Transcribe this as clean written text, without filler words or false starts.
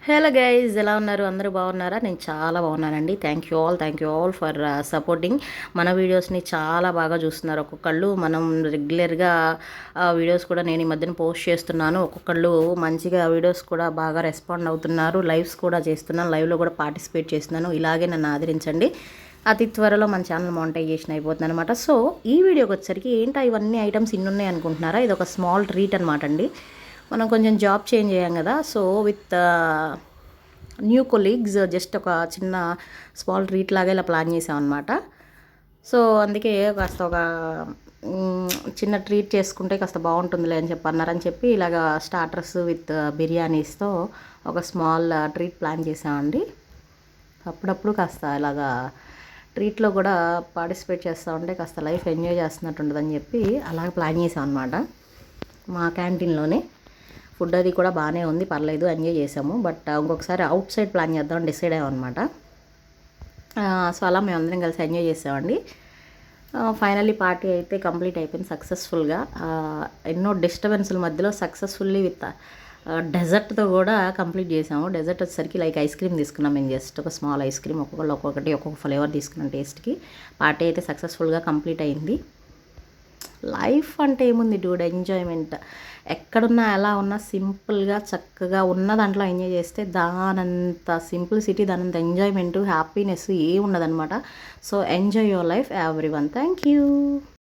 Hello guys, ఎలా ఉన్నారు? అందరూ బాగున్నారా? నేను చాలా బాగున్నానండి. Thank you all for supporting. మన వీడియోస్ని చాలా బాగా చూస్తున్నారు ఒక్కొక్కళ్ళు. మనం రెగ్యులర్గా వీడియోస్ కూడా నేను ఈ మధ్యన పోస్ట్ చేస్తున్నాను. ఒక్కొక్కళ్ళు మంచిగా వీడియోస్ కూడా బాగా రెస్పాండ్ అవుతున్నారు. లైవ్స్ కూడా చేస్తున్నాను, లైవ్లో కూడా పార్టిసిపేట్ చేస్తున్నాను. ఇలాగే నన్ను ఆదరించండి. అతి త్వరలో మన ఛానల్ మానిటైజేషన్ అయిపోతుంది అనమాట. సో ఈ వీడియోకి వచ్చరికి ఏంటో ఇవన్నీ ఐటమ్స్ ఇన్ని ఉన్నాయి అనుకుంటున్నారా? ఇది ఒక స్మాల్ ట్రీట్ అనమాట అండి. మనం కొంచెం జాబ్ చేంజ్ అయ్యాం కదా, so with new colleagues just ఒక చిన్న స్మాల్ ట్రీట్ లాగా ఇలా ప్లాన్ చేసామన్నమాట. సో అందుకే కాస్త ఒక చిన్న ట్రీట్ చేసుకుంటే కాస్త బాగుంటుందిలే అని చెప్పి అన్నారని చెప్పి ఇలాగ స్టార్టర్స్ విత్ బిర్యానీస్తో ఒక స్మాల్ ట్రీట్ ప్లాన్ చేసామండి. అప్పుడప్పుడు కాస్త ఇలాగా ట్రీట్లో కూడా పార్టిసిపేట్ చేస్తూ ఉంటే కాస్త లైఫ్ ఎంజాయ్ చేస్తున్నట్టు ఉంటుందని చెప్పి అలాగ ప్లాన్ చేసాం అనమాట. మా క్యాంటీన్లోనే ఫుడ్ అది కూడా బాగానే ఉంది, పర్లేదు, ఎంజాయ్ చేసాము. బట్ ఇంకొకసారి అవుట్ సైడ్ ప్లాన్ చేద్దామని డిసైడ్ అయ్యామన్నమాట. సో అలా మేము అందరం కలిసి ఎంజాయ్ చేసామండి. ఫైనల్లీ పార్టీ అయితే కంప్లీట్ అయిపోయింది సక్సెస్ఫుల్గా. ఎన్నో డిస్టర్బెన్స్ల మధ్యలో సక్సెస్ఫుల్లీ విత్ డెజర్ట్తో కూడా కంప్లీట్ చేసాము. డెజర్ట్ వచ్చేసరికి లైక్ ఐస్ క్రీమ్ తీసుకున్నాం. మేము జస్ట్ ఒక స్మాల్ ఐస్ క్రీమ్ ఒక్కొక్క ఫ్లేవర్ తీసుకున్నాం టేస్ట్కి. పార్టీ అయితే సక్సెస్ఫుల్గా కంప్లీట్ అయింది. లైఫ్ అంటే ఏముంది డూడ్, ఎంజాయ్మెంట్. ఎక్కడున్నా ఎలా ఉన్నా సింపుల్గా చక్కగా ఉన్న దాంట్లో ఎంజాయ్ చేస్తే దానంత సింప్లిసిటీ, దానంత ఎంజాయ్మెంట్, హ్యాపీనెస్ ఏ ఉండదన్నమాట. So enjoy your life every one. Thank you.